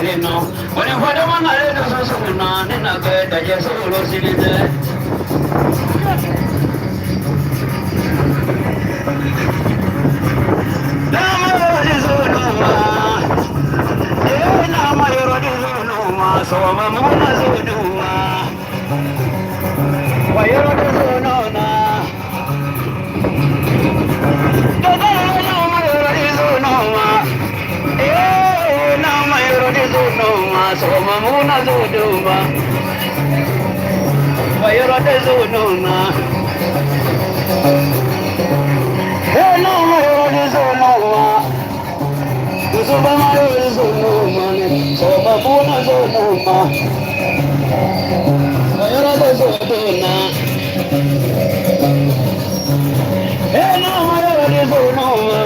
Grino, when you put them on the little Sunan in a bed, I just will see it there. So I'm a why you're not so mamuna zuduma wayro de zununa no mayro de zunuma zuba mayro de zunuma so mamuna zunuma wayro de zununa no mayro de zunuma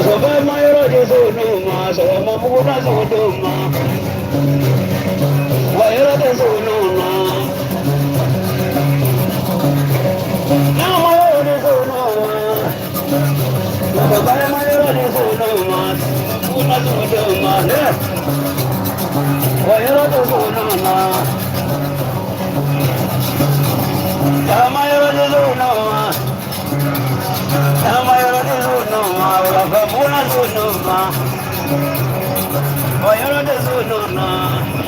zuba mayro de zunuma so mamuna zunuma wayro de zunuma no mayro de zunuma zuba mayro de zunuma mamuna zunuma wayro de zunuma mayro de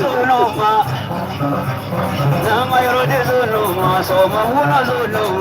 zunuma mayro de zunuma mamuna zunuma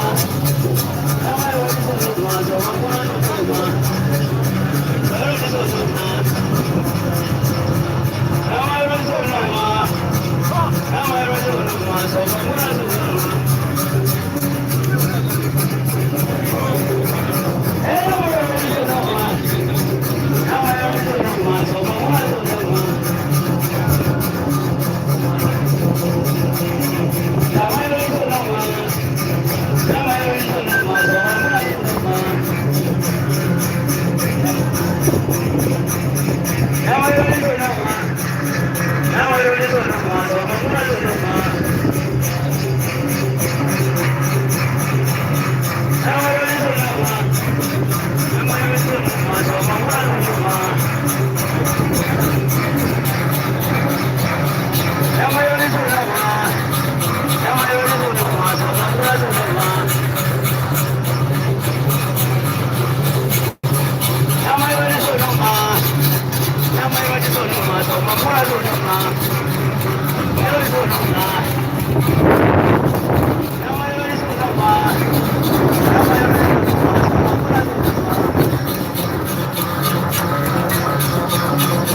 wayro de zunuma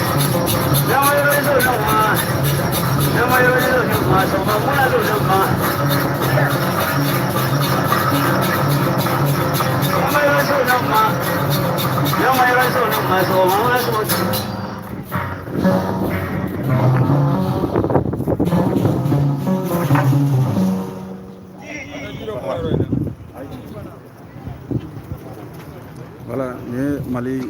mayro de zunuma mayro de zunuma so mamuna zunuma mayro de zunuma mayro de zunuma so mamuna zunuma Voilà, ni Mali